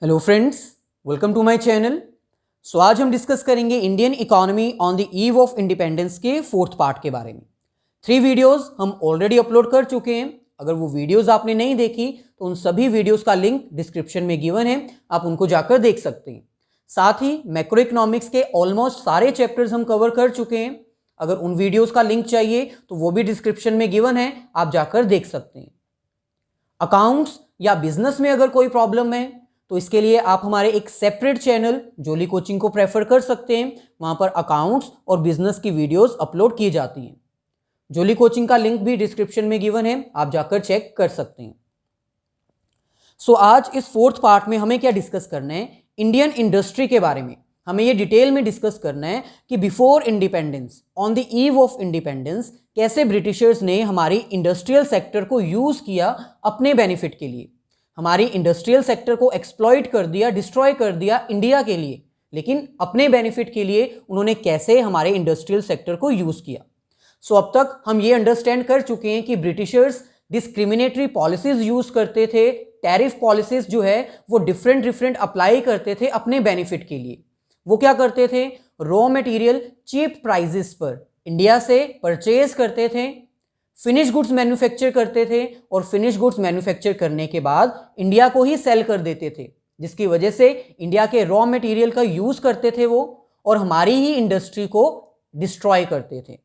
Hello friends, welcome to my channel. आज हम discuss करेंगे Indian economy on the eve of independence के fourth part के बारे में। 3 वीडियोस हम ऑलरेडी अपलोड कर चुके हैं। अगर वो वीडियोस आपने नहीं देखी तो उन सभी वीडियोस का लिंक डिस्क्रिप्शन में गिवन है, आप उनको जाकर देख सकते हैं। साथ ही मैक्रो इकोनॉमिक्स के ऑलमोस्ट सारे चैप्टर्स हम कवर कर चुके हैं। अगर उन वीडियोज़ का लिंक चाहिए तो वो भी डिस्क्रिप्शन में गिवन है, आप जाकर देख सकते हैं। अकाउंट्स या बिजनेस में अगर कोई प्रॉब्लम है तो इसके लिए आप हमारे एक सेपरेट चैनल जोली कोचिंग को प्रेफर कर सकते हैं। वहां पर अकाउंट्स और बिजनेस की वीडियोस अपलोड की जाती हैं। जोली कोचिंग का लिंक भी डिस्क्रिप्शन में गिवन है, आप जाकर चेक कर सकते हैं। आज इस फोर्थ पार्ट में हमें क्या डिस्कस करना है, इंडियन इंडस्ट्री के बारे में। हमें ये डिटेल में डिस्कस करना है कि before independence, on the eve of independence, कैसे ब्रिटिशर्स ने हमारी इंडस्ट्रियल सेक्टर को यूज किया अपने बेनिफिट के लिए। हमारी इंडस्ट्रियल सेक्टर को एक्सप्लॉइट कर दिया, डिस्ट्रॉय कर दिया इंडिया के लिए, लेकिन अपने बेनिफिट के लिए उन्होंने कैसे हमारे इंडस्ट्रियल सेक्टर को यूज किया। अब तक हम ये अंडरस्टैंड कर चुके हैं कि ब्रिटिशर्स डिस्क्रिमिनेटरी पॉलिसीज यूज करते थे। टैरिफ पॉलिसीज जो है वो डिफरेंट अप्लाई करते थे अपने बेनिफिट के लिए। वो क्या करते थे, रॉ मटेरियल चीप प्राइजेस पर इंडिया से परचेज करते थे, फिनिश गुड्स मैन्युफैक्चर करते थे और फिनिश गुड्स मैन्युफैक्चर करने के बाद इंडिया को ही सेल कर देते थे, जिसकी वजह से इंडिया के रॉ मटेरियल का यूज करते थे वो, और हमारी ही इंडस्ट्री को डिस्ट्रॉय करते थे।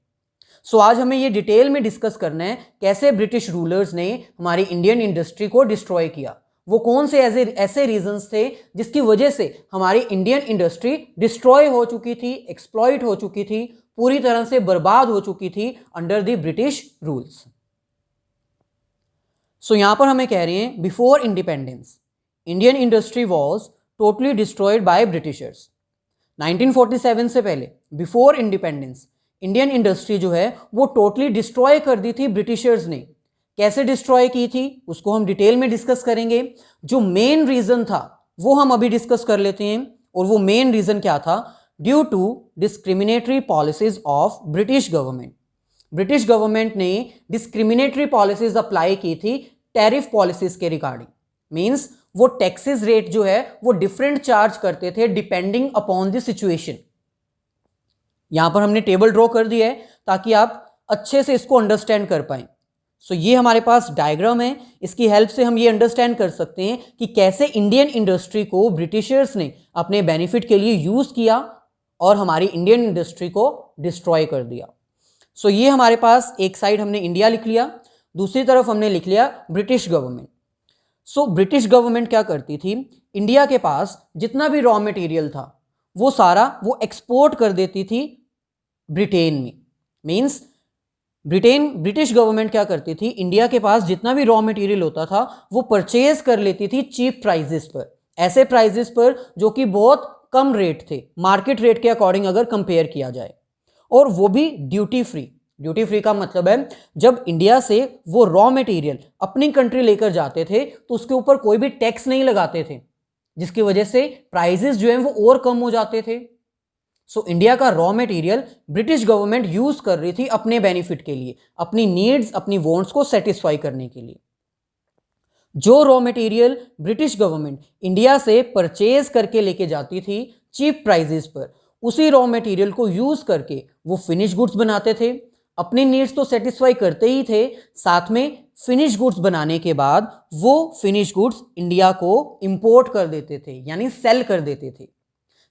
आज हमें ये डिटेल में डिस्कस करना है कैसे ब्रिटिश रूलर्स ने हमारी इंडियन इंडस्ट्री को डिस्ट्रॉय किया। वो कौन से ऐसे रीजंस थे जिसकी वजह से हमारी इंडियन इंडस्ट्री डिस्ट्रॉय हो चुकी थी, एक्सप्लॉइट हो चुकी थी, पूरी तरह से बर्बाद हो चुकी थी अंडर द ब्रिटिश रूल्स। यहां पर हमें कह रहे हैं before independence Indian industry was totally destroyed by Britishers. 1947 से पहले बिफोर इंडिपेंडेंस इंडियन इंडस्ट्री जो है वो टोटली डिस्ट्रॉय कर दी थी ब्रिटिशर्स ने। कैसे डिस्ट्रॉय की थी उसको हम डिटेल में डिस्कस करेंगे। जो मेन रीजन था वो हम अभी डिस्कस कर लेते हैं, और वो मेन रीजन क्या था, due to discriminatory policies of British government. British government ने डिस्क्रिमिनेटरी पॉलिसीज अप्लाई की थी टैरिफ पॉलिसीज के रिगार्डिंग। मींस वो टैक्सेस रेट जो है वो डिफरेंट चार्ज करते थे डिपेंडिंग अपॉन द सिचुएशन। यहां पर हमने टेबल ड्रॉ कर दिया है ताकि आप अच्छे से इसको अंडरस्टैंड कर पाएं। ये हमारे पास डायग्राम है, इसकी हेल्प से हम ये अंडरस्टैंड कर सकते हैं कि कैसे इंडियन इंडस्ट्री को ब्रिटिशर्स ने अपने बेनिफिट के लिए यूज किया और हमारी इंडियन इंडस्ट्री को डिस्ट्रॉय कर दिया। ये हमारे पास एक साइड हमने इंडिया लिख लिया, दूसरी तरफ हमने लिख लिया ब्रिटिश गवर्नमेंट। ब्रिटिश गवर्नमेंट क्या करती थी, इंडिया के पास जितना भी रॉ मटेरियल था वो सारा वो एक्सपोर्ट कर देती थी ब्रिटेन में। मीन्स ब्रिटिश गवर्नमेंट क्या करती थी, इंडिया के पास जितना भी रॉ मटेरियल होता था वो परचेज कर लेती थी चीप प्राइजेस पर, ऐसे प्राइजेस पर जो कि बहुत कम रेट थे मार्केट रेट के अकॉर्डिंग अगर कंपेयर किया जाए, और वो भी ड्यूटी फ्री। ड्यूटी फ्री का मतलब है जब इंडिया से वो रॉ मटेरियल अपनी कंट्री लेकर जाते थे तो उसके ऊपर कोई भी टैक्स नहीं लगाते थे, जिसकी वजह से प्राइजेस जो हैं वो और कम हो जाते थे। इंडिया का raw material British government use कर रही थी अपने बेनिफिट के लिए, अपनी नीड्स, अपनी वांट्स को सेटिस्फाई करने के लिए। जो raw material British government India से परचेज करके लेके जाती थी चीप प्राइजेस पर, उसी रॉ मटेरियल को यूज करके वो फिनिश गुड्स बनाते थे। अपनी नीड्स तो सेटिस्फाई करते ही थे, साथ में फिनिश गुड्स बनाने के बाद वो फिनिश गुड्स इंडिया को इंपोर्ट कर देते थे, यानी सेल कर देते थे।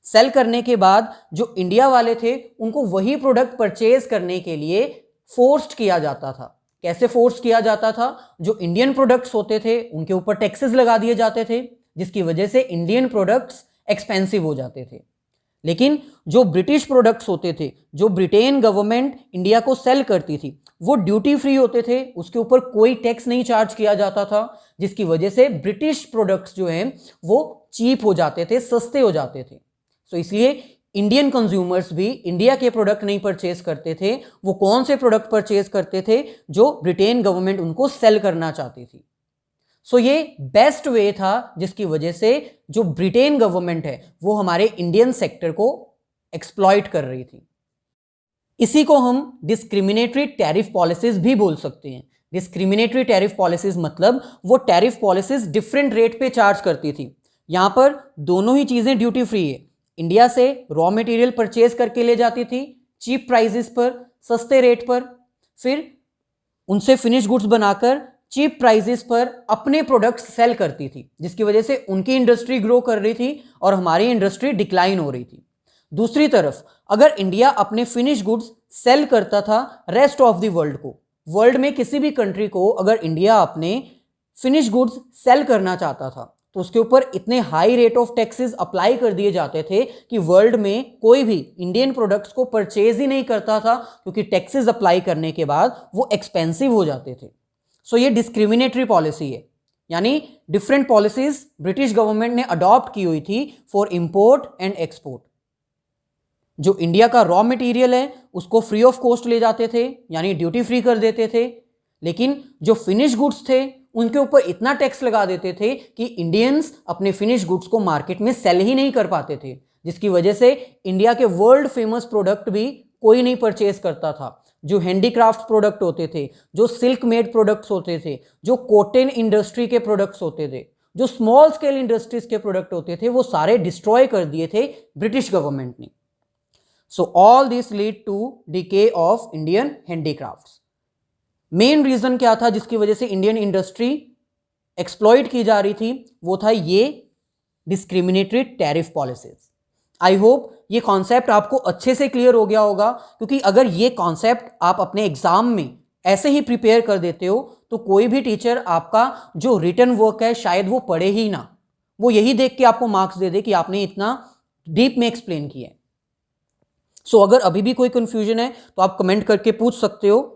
सेल करने के बाद जो इंडिया वाले थे उनको वही प्रोडक्ट परचेज करने के लिए फोर्स्ड किया जाता था। कैसे फोर्स किया जाता था, जो इंडियन प्रोडक्ट्स होते थे उनके ऊपर टैक्सेस लगा दिए जाते थे, जिसकी वजह से इंडियन प्रोडक्ट्स एक्सपेंसिव हो जाते थे। लेकिन जो ब्रिटिश प्रोडक्ट्स होते थे, जो ब्रिटेन गवर्नमेंट इंडिया को सेल करती थी, वो ड्यूटी फ्री होते थे, उसके ऊपर कोई टैक्स नहीं चार्ज किया जाता था, जिसकी वजह से ब्रिटिश प्रोडक्ट्स जो हैं वो चीप हो जाते थे, सस्ते हो जाते थे। इसलिए इंडियन कंज्यूमर्स भी इंडिया के प्रोडक्ट नहीं परचेज करते थे। वो कौन से प्रोडक्ट परचेज करते थे, जो ब्रिटेन गवर्नमेंट उनको सेल करना चाहती थी। ये बेस्ट वे था जिसकी वजह से जो ब्रिटेन गवर्नमेंट है वो हमारे इंडियन सेक्टर को एक्सप्लॉइट कर रही थी। इसी को हम डिस्क्रिमिनेटरी टैरिफ पॉलिसीज भी बोल सकते हैं। डिस्क्रिमिनेटरी टैरिफ पॉलिसीज मतलब वो टैरिफ पॉलिसीज डिफरेंट रेट पे चार्ज करती थी। यहाँ पर दोनों ही चीज़ें ड्यूटी फ्री है। इंडिया से रॉ मटेरियल परचेज करके ले जाती थी चीप प्राइजेस पर, सस्ते रेट पर, फिर उनसे फिनिश गुड्स बनाकर चीप प्राइजेस पर अपने प्रोडक्ट्स सेल करती थी, जिसकी वजह से उनकी इंडस्ट्री ग्रो कर रही थी और हमारी इंडस्ट्री डिक्लाइन हो रही थी। दूसरी तरफ अगर इंडिया अपने फिनिश गुड्स सेल करता था रेस्ट ऑफ द वर्ल्ड को, वर्ल्ड में किसी भी कंट्री को अगर इंडिया अपने फिनिश गुड्स सेल करना चाहता था तो उसके ऊपर इतने high rate of taxes apply कर दिए जाते थे कि वर्ल्ड में कोई भी इंडियन प्रोडक्ट्स को परचेज ही नहीं करता था, क्योंकि टैक्सेस अप्लाई करने के बाद वो एक्सपेंसिव हो जाते थे। सो ये डिस्क्रिमिनेटरी पॉलिसी है, यानी डिफरेंट पॉलिसीज ब्रिटिश गवर्नमेंट ने अडॉप्ट की हुई थी फॉर इंपोर्ट एंड एक्सपोर्ट। जो इंडिया का रॉ मटेरियल है उसको फ्री ऑफ कॉस्ट ले जाते थे, यानी ड्यूटी फ्री कर देते थे, लेकिन जो फिनिश गुड्स थे उनके ऊपर इतना टैक्स लगा देते थे कि इंडियंस अपने फिनिश गुड्स को मार्केट में सेल ही नहीं कर पाते थे, जिसकी वजह से इंडिया के वर्ल्ड फेमस प्रोडक्ट भी कोई नहीं परचेज करता था। जो हैंडीक्राफ्ट प्रोडक्ट होते थे, जो सिल्क मेड प्रोडक्ट्स होते थे, जो कॉटन इंडस्ट्री के प्रोडक्ट्स होते थे, जो स्मॉल स्केल इंडस्ट्रीज के प्रोडक्ट होते थे, वो सारे डिस्ट्रॉय कर दिए थे ब्रिटिश गवर्नमेंट ने। So all this lead to decay of Indian handicrafts. Main reason क्या था जिसकी वजह से इंडियन इंडस्ट्री एक्सप्लॉइट की जा रही थी? वो था ये discriminatory tariff policies. I hope ये कॉन्सेप्ट आपको अच्छे से क्लियर हो गया होगा, क्योंकि अगर ये कॉन्सेप्ट आप अपने एग्जाम में ऐसे ही प्रिपेयर कर देते हो तो कोई भी टीचर आपका जो रिटन वर्क है शायद वो पढ़े ही ना, वो यही देख के आपको मार्क्स दे दे कि आपने इतना डीप में एक्सप्लेन किया है। सो अगर अभी भी कोई कंफ्यूजन है तो आप कमेंट करके पूछ सकते हो।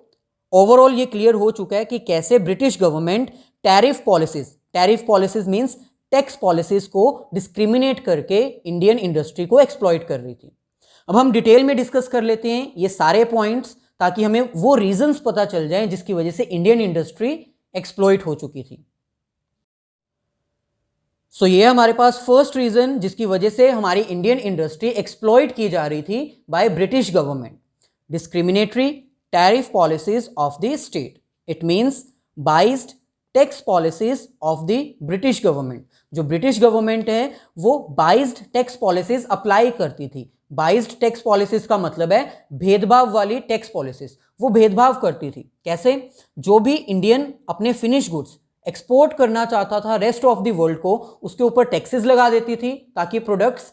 ओवरऑल ये क्लियर हो चुका है कि कैसे British government tariff policies means tax policies को डिस्क्रिमिनेट करके इंडियन इंडस्ट्री को एक्सप्लॉइट कर रही थी। अब हम डिटेल में डिस्कस कर लेते हैं ये सारे पॉइंट्स, ताकि हमें वो रीजंस पता चल जाएं जिसकी वजह से इंडियन इंडस्ट्री एक्सप्लॉइट हो चुकी थी। सो ये हमारे पास फर्स्ट रीजन जिसकी वजह से हमारी इंडियन इंडस्ट्री एक्सप्लॉइट की जा रही थी by British government, discriminatory tariff policies of the state. It means biased tax policies of the British government. जो ब्रिटिश गवर्नमेंट है वो बाइज्ड टैक्स पॉलिसीज अप्लाई करती थी। बाइज्ड टैक्स पॉलिसीज का मतलब है भेदभाव वाली टैक्स पॉलिसीज। वो भेदभाव करती थी कैसे? जो भी इंडियन अपने फिनिश गुड्स एक्सपोर्ट करना चाहता था रेस्ट ऑफ द वर्ल्ड को, उसके ऊपर टैक्सेस लगा देती थी ताकि प्रोडक्ट्स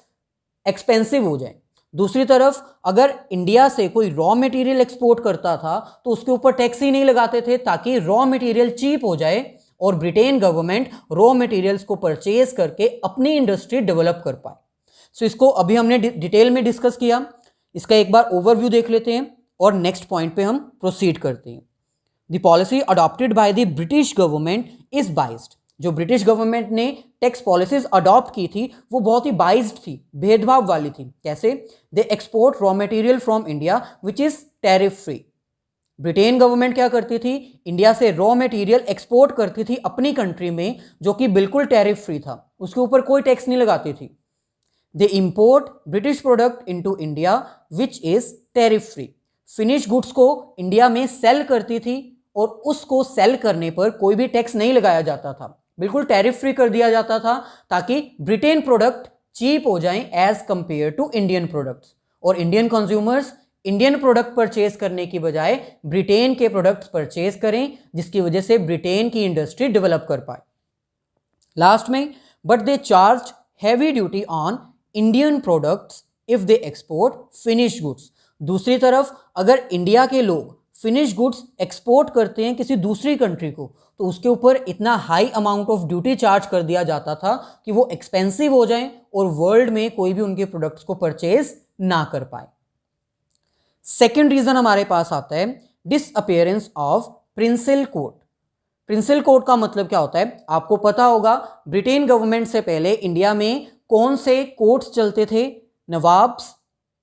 एक्सपेंसिव हो जाए। दूसरी तरफ अगर इंडिया से कोई रॉ मटेरियल एक्सपोर्ट करता था तो उसके ऊपर टैक्स ही नहीं लगाते थे ताकि रॉ मटेरियल चीप हो जाए और ब्रिटेन गवर्नमेंट रॉ मटेरियल्स को परचेज करके अपनी इंडस्ट्री डेवलप कर पाए। सो इसको अभी हमने डिटेल में डिस्कस किया, इसका एक बार ओवरव्यू देख लेते हैं और नेक्स्ट पॉइंट पे हम प्रोसीड करते हैं। The policy adopted by the British government is biased. जो ब्रिटिश गवर्नमेंट ने टैक्स पॉलिसीज अडॉप्ट की थी वो बहुत ही बाइज्ड थी, भेदभाव वाली थी। कैसे? They export raw material from India which is tariff free. Britain government क्या करती थी? इंडिया से रॉ मटेरियल एक्सपोर्ट करती थी अपनी कंट्री में जो कि बिल्कुल टैरिफ फ्री था, उसके ऊपर कोई टैक्स नहीं लगाती थी। They import British product into India which is tariff free. Finish goods को इंडिया में सेल करती थी और उसको सेल करने पर कोई भी टैक्स नहीं लगाया जाता था, बिल्कुल टैरिफ फ्री कर दिया जाता था ताकि ब्रिटेन प्रोडक्ट चीप हो जाएं as compare to Indian products, और Indian consumers Indian product purchase करने की बजाय ब्रिटेन के प्रोडक्ट्स परचेज करें, जिसकी वजह से ब्रिटेन की इंडस्ट्री डेवलप कर पाए। लास्ट में, but they charge heavy duty on Indian products if they export finish goods. दूसरी तरफ अगर इंडिया के लोग फिनिश गुड्स एक्सपोर्ट करते हैं किसी दूसरी कंट्री को तो उसके ऊपर इतना high amount of duty charge कर दिया जाता था कि वो एक्सपेंसिव हो जाएं और वर्ल्ड में कोई भी उनके प्रोडक्ट्स को परचेज ना कर पाए। सेकेंड रीजन हमारे पास आता है डिसअपियरेंस ऑफ प्रिंसिल कोड। प्रिंसिल कोड का मतलब क्या होता है? आपको पता होगा ब्रिटेन गवर्नमेंट से पहले इंडिया में कौन से कोर्ट्स चलते थे? Nawabs,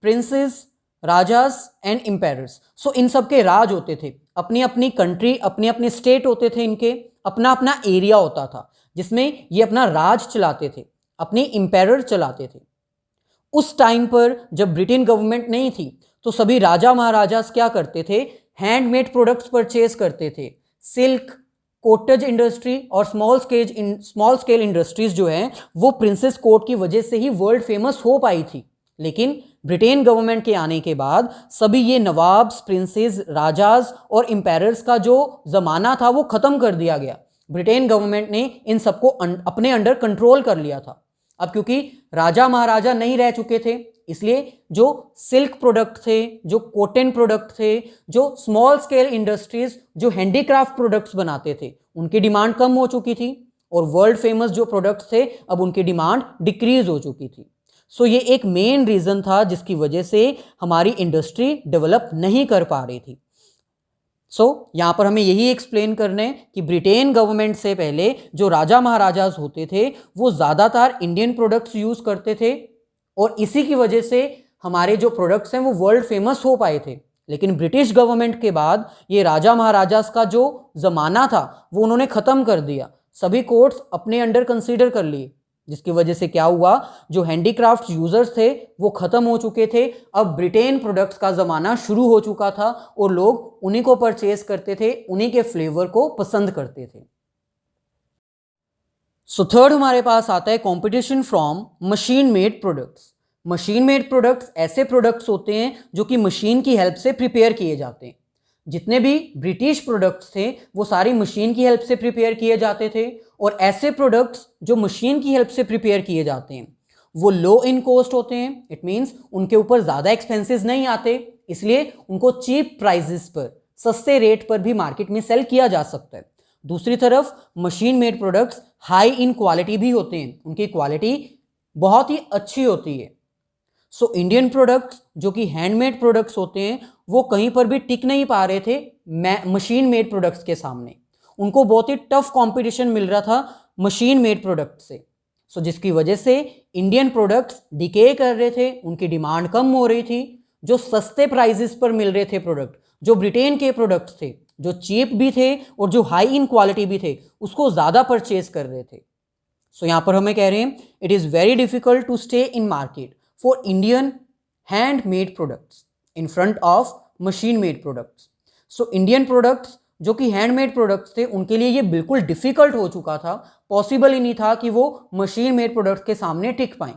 princes, rajas and emperors. So इन सब के राज होते थे, अपनी अपनी कंट्री, अपने अपने स्टेट होते थे, इनके अपना अपना एरिया होता था जिसमें ये अपना राज चलाते थे, अपनी एम्पायरर चलाते थे। उस टाइम पर जब ब्रिटेन गवर्नमेंट नहीं थी तो सभी राजा महाराजास क्या करते थे? हैंडमेड प्रोडक्ट्स परचेज करते थे, सिल्क, कॉटेज इंडस्ट्री और स्मॉल स्केल इंडस्ट्रीज जो है वो प्रिंसेस कोर्ट की वजह से ही वर्ल्ड फेमस हो पाई थी। लेकिन ब्रिटेन गवर्नमेंट के आने के बाद सभी ये नवाब्स, प्रिंसेस, राजाज और एम्पायरर्स का जो जमाना था वो खत्म कर दिया गया। ब्रिटेन गवर्नमेंट ने इन सबको अपने अंडर कंट्रोल कर लिया था। अब क्योंकि राजा महाराजा नहीं रह चुके थे, इसलिए जो सिल्क प्रोडक्ट थे, जो कॉटन प्रोडक्ट थे, जो स्मॉल स्केल इंडस्ट्रीज जो हैंडीक्राफ्ट प्रोडक्ट्स बनाते थे, उनकी डिमांड कम हो चुकी थी और वर्ल्ड फेमस जो प्रोडक्ट्स थे अब उनकी डिमांड डिक्रीज हो चुकी थी। सो ये एक मेन रीजन था जिसकी वजह से हमारी इंडस्ट्री डेवलप नहीं कर पा रही थी। यहाँ पर हमें यही एक्सप्लेन करना है कि ब्रिटेन गवर्नमेंट से पहले जो राजा महाराजाज होते थे वो ज़्यादातर इंडियन प्रोडक्ट्स यूज़ करते थे और इसी की वजह से हमारे जो प्रोडक्ट्स हैं वो वर्ल्ड फेमस हो पाए थे। लेकिन ब्रिटिश गवर्नमेंट के बाद ये राजा महाराजाज का जो ज़माना था वो उन्होंने ख़त्म कर दिया, सभी कोर्ट्स अपने अंडर कंसीडर कर लिए, जिसकी वजह से क्या हुआ, जो हैंडीक्राफ्ट यूजर्स थे वो खत्म हो चुके थे। अब ब्रिटेन प्रोडक्ट्स का ज़माना शुरू हो चुका था और लोग उन्हीं को परचेज करते थे, उन्हीं के फ्लेवर को पसंद करते थे। थर्ड हमारे पास आता है competition from machine made products. Machine made products ऐसे प्रोडक्ट्स होते हैं जो कि मशीन की हेल्प से प्रिपेयर किए जाते हैं। जितने भी ब्रिटिश प्रोडक्ट्स थे वो सारी मशीन की हेल्प से प्रिपेयर किए जाते थे और ऐसे प्रोडक्ट्स जो मशीन की हेल्प से प्रिपेयर किए जाते हैं वो लो इन कॉस्ट होते हैं। इट मीन्स उनके ऊपर ज़्यादा एक्सपेंसेस नहीं आते, इसलिए उनको चीप प्राइजेस पर, सस्ते रेट पर भी मार्केट में सेल किया जा सकता है। दूसरी तरफ machine made products high in quality भी होते हैं, उनकी क्वालिटी बहुत ही अच्छी होती है। इंडियन प्रोडक्ट्स जो कि हैंडमेड प्रोडक्ट्स होते हैं वो कहीं पर भी टिक नहीं पा रहे थे मशीन मेड प्रोडक्ट्स के सामने। उनको बहुत ही टफ कंपटीशन मिल रहा था मशीन मेड प्रोडक्ट से। जिसकी वजह से इंडियन प्रोडक्ट्स डिके कर रहे थे, उनकी डिमांड कम हो रही थी। जो सस्ते प्राइजेस पर मिल रहे थे प्रोडक्ट, जो ब्रिटेन के प्रोडक्ट्स थे, जो चीप भी थे और जो हाई इन क्वालिटी भी थे, उसको ज़्यादा परचेज कर रहे थे। यहाँ पर हमें कह रहे हैं it is very difficult to stay in market for Indian handmade products in front of machine made products. Indian products जो कि हैंडमेड प्रोडक्ट्स थे उनके लिए ये बिल्कुल डिफिकल्ट हो चुका था, पॉसिबल ही नहीं था कि वो मशीन मेड प्रोडक्ट्स के सामने टिक पाएं।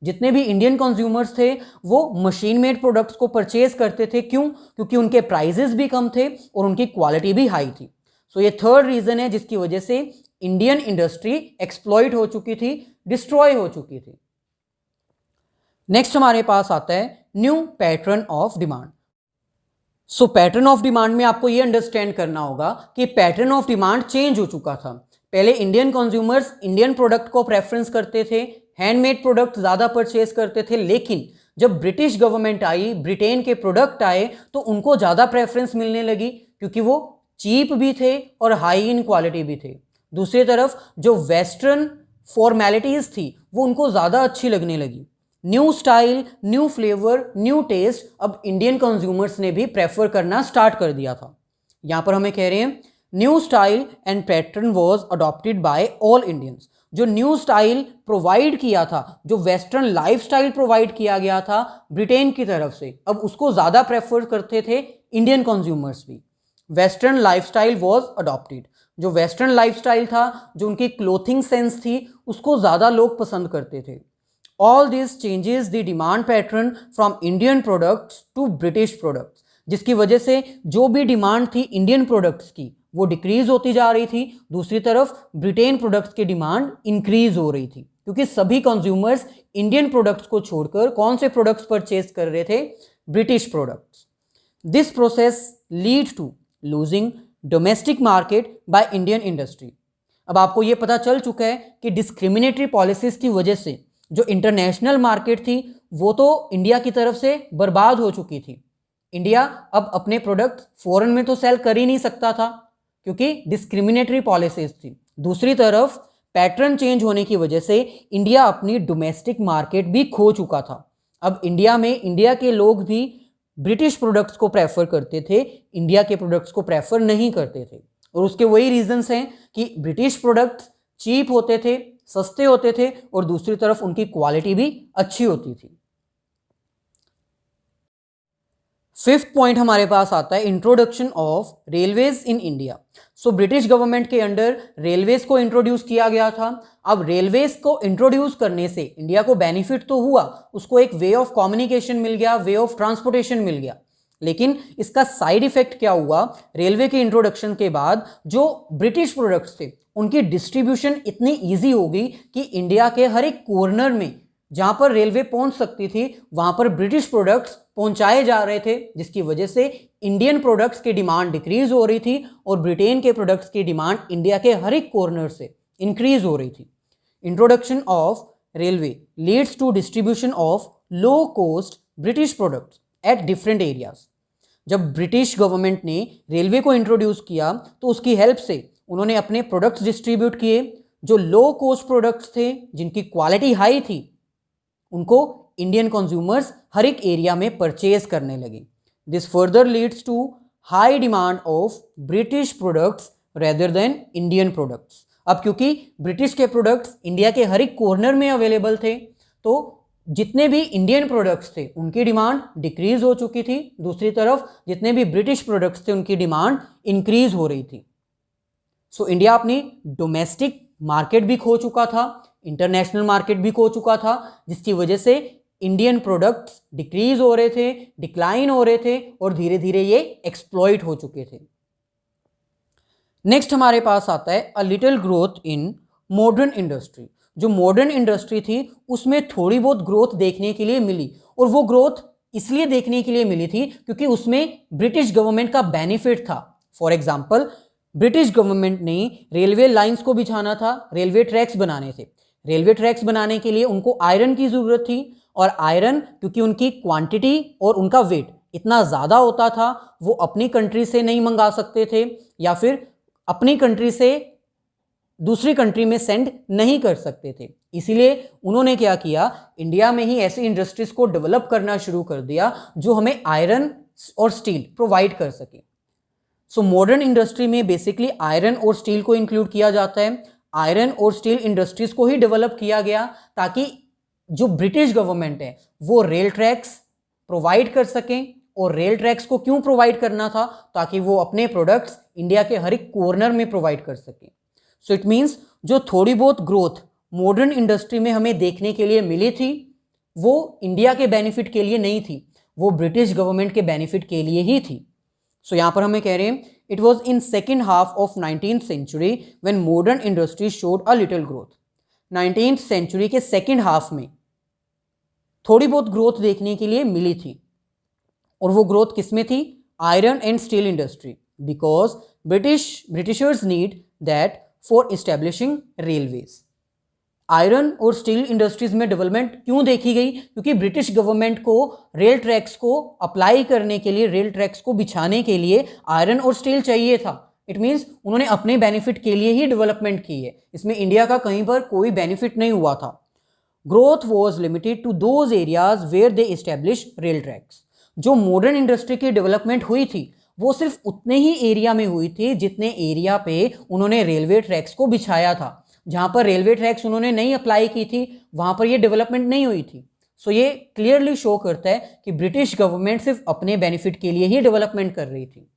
जितने भी इंडियन कंज्यूमर्स थे वो मशीन मेड प्रोडक्ट्स को परचेज करते थे। क्यों? क्योंकि उनके प्राइजेस भी कम थे और उनकी क्वालिटी भी हाई थी। ये थर्ड रीजन है जिसकी वजह से इंडियन इंडस्ट्री एक्सप्लॉइट हो चुकी थी, डिस्ट्रॉय हो चुकी थी। नेक्स्ट हमारे पास आता है new pattern of demand. Pattern of demand में आपको ये अंडरस्टैंड करना होगा कि पैटर्न ऑफ डिमांड चेंज हो चुका था। पहले इंडियन कंज्यूमर्स इंडियन प्रोडक्ट को प्रेफरेंस करते थे, हैंडमेड प्रोडक्ट ज़्यादा परचेज करते थे। लेकिन जब ब्रिटिश गवर्नमेंट आई, ब्रिटेन के प्रोडक्ट आए तो उनको ज़्यादा प्रेफरेंस मिलने लगी क्योंकि वो चीप भी थे और हाई इन क्वालिटी भी थे। दूसरी तरफ जो वेस्टर्न फॉर्मेलिटीज़ थी वो उनको ज़्यादा अच्छी लगने लगी। New style, new flavour, new taste अब इंडियन कंज्यूमर्स ने भी प्रेफर करना स्टार्ट कर दिया था। यहाँ पर हमें कह रहे हैं new style and pattern was adopted by all Indians. जो न्यू स्टाइल प्रोवाइड किया था, जो वेस्टर्न लाइफस्टाइल प्रोवाइड किया गया था ब्रिटेन की तरफ से, अब उसको ज़्यादा प्रेफर करते थे इंडियन कंज्यूमर्स भी। Western lifestyle was adopted. जो वेस्टर्न लाइफस्टाइल था, जो उनकी क्लोथिंग सेंस थी, उसको ज़्यादा लोग पसंद करते थे। All this changes the demand pattern from Indian products to British products, जिसकी वजह से जो भी डिमांड थी इंडियन प्रोडक्ट्स की वो डिक्रीज होती जा रही थी। दूसरी तरफ ब्रिटेन प्रोडक्ट्स की डिमांड इंक्रीज हो रही थी क्योंकि सभी कंज्यूमर्स इंडियन प्रोडक्ट्स को छोड़कर कौन से प्रोडक्ट्स परचेज कर रहे थे? British products. This process lead to losing domestic market by Indian industry. अब आपको ये पता चल चुका है कि डिस्क्रिमिनेटरी पॉलिसीज की वजह से जो इंटरनेशनल मार्केट थी वो तो इंडिया की तरफ से बर्बाद हो चुकी थी। इंडिया अब अपने प्रोडक्ट फॉरेन में तो सेल कर ही नहीं सकता था क्योंकि डिस्क्रिमिनेटरी पॉलिसीज थी। दूसरी तरफ पैटर्न चेंज होने की वजह से इंडिया अपनी डोमेस्टिक मार्केट भी खो चुका था। अब इंडिया में इंडिया के लोग भी ब्रिटिश प्रोडक्ट्स को प्रेफर करते थे, इंडिया के प्रोडक्ट्स को प्रेफर नहीं करते थे। और उसके वही रीजंस हैं कि ब्रिटिश प्रोडक्ट्स चीप होते थे, सस्ते होते थे और दूसरी तरफ उनकी क्वालिटी भी अच्छी होती थी। फिफ्थ पॉइंट हमारे पास आता है introduction of railways in India. So British government के अंडर रेलवेज को इंट्रोड्यूस किया गया था। अब रेलवेज को इंट्रोड्यूस करने से इंडिया को बेनिफिट तो हुआ, उसको एक वे ऑफ कम्युनिकेशन मिल गया, वे ऑफ ट्रांसपोर्टेशन मिल गया, लेकिन इसका साइड इफेक्ट क्या हुआ? रेलवे के इंट्रोडक्शन के बाद जो ब्रिटिश प्रोडक्ट्स थे उनकी डिस्ट्रीब्यूशन इतनी ईजी हो गई कि इंडिया के हर एक कॉर्नर में जहां पर रेलवे पहुंच सकती थी वहां पर ब्रिटिश प्रोडक्ट्स पहुंचाए जा रहे थे, जिसकी वजह से इंडियन प्रोडक्ट्स की डिमांड डिक्रीज हो रही थी और ब्रिटेन के प्रोडक्ट्स की डिमांड इंडिया के हर एक कॉर्नर से इंक्रीज हो रही थी। Introduction of railway leads to distribution of low cost British products at different areas. जब ब्रिटिश गवर्नमेंट ने रेलवे को इंट्रोड्यूस किया तो उसकी हेल्प से उन्होंने अपने प्रोडक्ट्स डिस्ट्रीब्यूट किए। जो लो कॉस्ट प्रोडक्ट्स थे, जिनकी क्वालिटी हाई थी, उनको इंडियन कंज्यूमर्स हर एक एरिया में परचेज करने लगे। This further leads to high demand of British products rather than Indian products. अब क्योंकि ब्रिटिश के प्रोडक्ट्स इंडिया के हर एक कॉर्नर में अवेलेबल थे, तो जितने भी इंडियन प्रोडक्ट्स थे उनकी डिमांड डिक्रीज हो चुकी थी, दूसरी तरफ जितने भी ब्रिटिश प्रोडक्ट्स थे उनकी डिमांड इंक्रीज हो रही थी। सो इंडिया अपनी डोमेस्टिक मार्केट भी खो चुका था, इंटरनेशनल मार्केट भी खो चुका था, जिसकी वजह से इंडियन प्रोडक्ट्स डिक्रीज हो रहे थे, डिक्लाइन हो रहे थे और धीरे धीरे ये एक्सप्लॉइट हो चुके थे। नेक्स्ट हमारे पास आता है अ little growth in modern industry. जो मॉडर्न इंडस्ट्री थी उसमें थोड़ी बहुत ग्रोथ देखने के लिए मिली, और वो ग्रोथ इसलिए देखने के लिए मिली थी क्योंकि उसमें ब्रिटिश गवर्नमेंट का बेनिफिट था। फॉर एग्जाम्पल, ब्रिटिश गवर्नमेंट ने रेलवे लाइंस को बिछाना था, रेलवे ट्रैक्स बनाने थे। रेलवे ट्रैक्स बनाने के लिए उनको आयरन की ज़रूरत थी, और आयरन क्योंकि उनकी क्वांटिटी और उनका वेट इतना ज़्यादा होता था, वो अपनी कंट्री से नहीं मंगा सकते थे या फिर अपनी कंट्री से दूसरी कंट्री में सेंड नहीं कर सकते थे। इसीलिए उन्होंने क्या किया, इंडिया में ही ऐसी इंडस्ट्रीज को डेवलप करना शुरू कर दिया जो हमें आयरन और स्टील प्रोवाइड कर सके। सो मॉडर्न इंडस्ट्री में बेसिकली आयरन और स्टील को इंक्लूड किया जाता है। आयरन और स्टील इंडस्ट्रीज को ही डेवलप किया गया ताकि जो ब्रिटिश गवर्नमेंट है वो रेल ट्रैक्स प्रोवाइड कर सकें। और रेल ट्रैक्स को क्यों प्रोवाइड करना था? ताकि वो अपने प्रोडक्ट्स इंडिया के हर एक कॉर्नर में प्रोवाइड कर सकें। सो इट मीन्स जो थोड़ी बहुत ग्रोथ मॉडर्न इंडस्ट्री में हमें देखने के लिए मिली थी वो इंडिया के बेनिफिट के लिए नहीं थी, वो ब्रिटिश गवर्नमेंट के बेनिफिट के लिए ही थी। सो यहाँ पर हमें कह रहे हैं it was in second half of 19th century when modern industry showed a little growth. 19th century के सेकेंड हाफ में थोड़ी बहुत ग्रोथ देखने के लिए मिली थी, और वो ग्रोथ किसमें थी? Iron and steel industry, because Britishers need that for establishing railways. Iron और स्टील इंडस्ट्रीज में डेवलपमेंट क्यों देखी गई? क्योंकि ब्रिटिश गवर्नमेंट को रेल ट्रैक्स को अप्लाई करने के लिए, रेल ट्रैक्स को बिछाने के लिए आयरन और स्टील चाहिए था। इट मीन्स उन्होंने अपने बेनिफिट के लिए ही डेवलपमेंट की है, इसमें इंडिया का कहीं पर कोई बेनिफिट नहीं हुआ था। Growth was limited to those areas where they establish rail tracks. जो मॉडर्न इंडस्ट्री की डेवलपमेंट हुई थी वो सिर्फ उतने ही एरिया में हुई थी जितने एरिया पे उन्होंने रेलवे ट्रैक्स को बिछाया था। जहां पर रेलवे ट्रैक्स उन्होंने नहीं अप्लाई की थी वहां पर ये डेवलपमेंट नहीं हुई थी। सो ये क्लियरली शो करता है कि ब्रिटिश गवर्नमेंट सिर्फ अपने बेनिफिट के लिए ही डेवलपमेंट कर रही थी।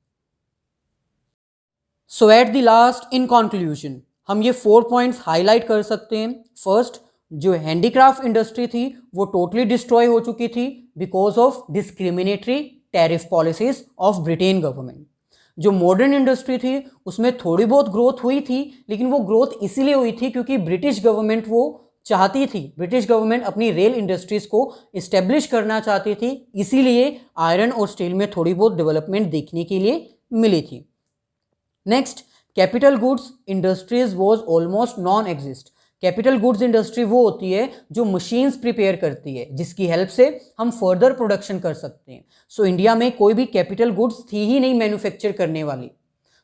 So at the last, in conclusion, हम ये 4 पॉइंट्स हाईलाइट कर सकते हैं। फर्स्ट, जो हैंडीक्राफ्ट इंडस्ट्री थी वो टोटली डिस्ट्रॉय हो चुकी थी because of discriminatory tariff policies of Britain government. जो मॉडर्न इंडस्ट्री थी उसमें थोड़ी बहुत ग्रोथ हुई थी, लेकिन वो ग्रोथ इसीलिए हुई थी क्योंकि ब्रिटिश गवर्नमेंट वो चाहती थी, ब्रिटिश गवर्नमेंट अपनी रेल इंडस्ट्रीज को इस्टेब्लिश करना चाहती थी, इसीलिए आयरन और स्टील में थोड़ी बहुत डेवलपमेंट देखने के लिए मिली थी। Next, capital goods industries was almost non exist. Capital goods industry वो होती है जो मशीन्स प्रिपेयर करती है जिसकी हेल्प से हम फर्दर प्रोडक्शन कर सकते हैं। सो इंडिया में कोई भी कैपिटल गुड्स थी ही नहीं मैन्युफैक्चर करने वाली।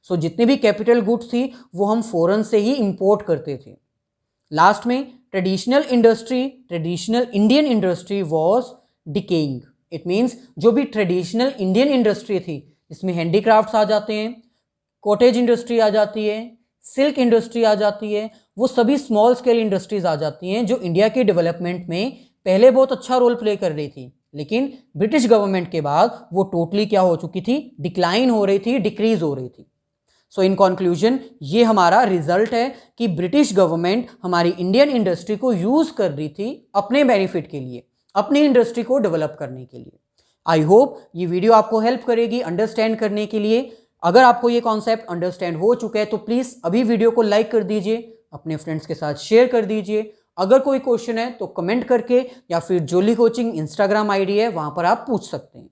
सो जितने भी कैपिटल गुड्स थी वो हम फॉरेन से ही इंपोर्ट करते थे। लास्ट में traditional Indian industry was decaying. It means जो भी ट्रेडिशनल इंडियन इंडस्ट्री थी, इसमें हैंडीक्राफ्ट्स आ जाते हैं, कॉटेज इंडस्ट्री आ जाती है, सिल्क इंडस्ट्री आ जाती है, वो सभी स्मॉल स्केल इंडस्ट्रीज आ जाती हैं जो इंडिया के डेवलपमेंट में पहले बहुत अच्छा रोल प्ले कर रही थी, लेकिन ब्रिटिश गवर्नमेंट के बाद वो टोटली क्या हो चुकी थी, डिक्लाइन हो रही थी, डिक्रीज हो रही थी। सो इन कंक्लूजन ये हमारा रिजल्ट है कि ब्रिटिश गवर्नमेंट हमारी इंडियन इंडस्ट्री को यूज कर रही थी अपने बेनिफिट के लिए, अपनी इंडस्ट्री को डेवलप करने के लिए। आई होप ये वीडियो आपको हेल्प करेगी अंडरस्टैंड करने के लिए। अगर आपको ये कॉन्सेप्ट अंडरस्टैंड हो चुका है तो प्लीज़ अभी वीडियो को लाइक कर दीजिए, अपने फ्रेंड्स के साथ शेयर कर दीजिए। अगर कोई क्वेश्चन है तो कमेंट करके या फिर जोली कोचिंग इंस्टाग्राम आईडी है वहां पर आप पूछ सकते हैं।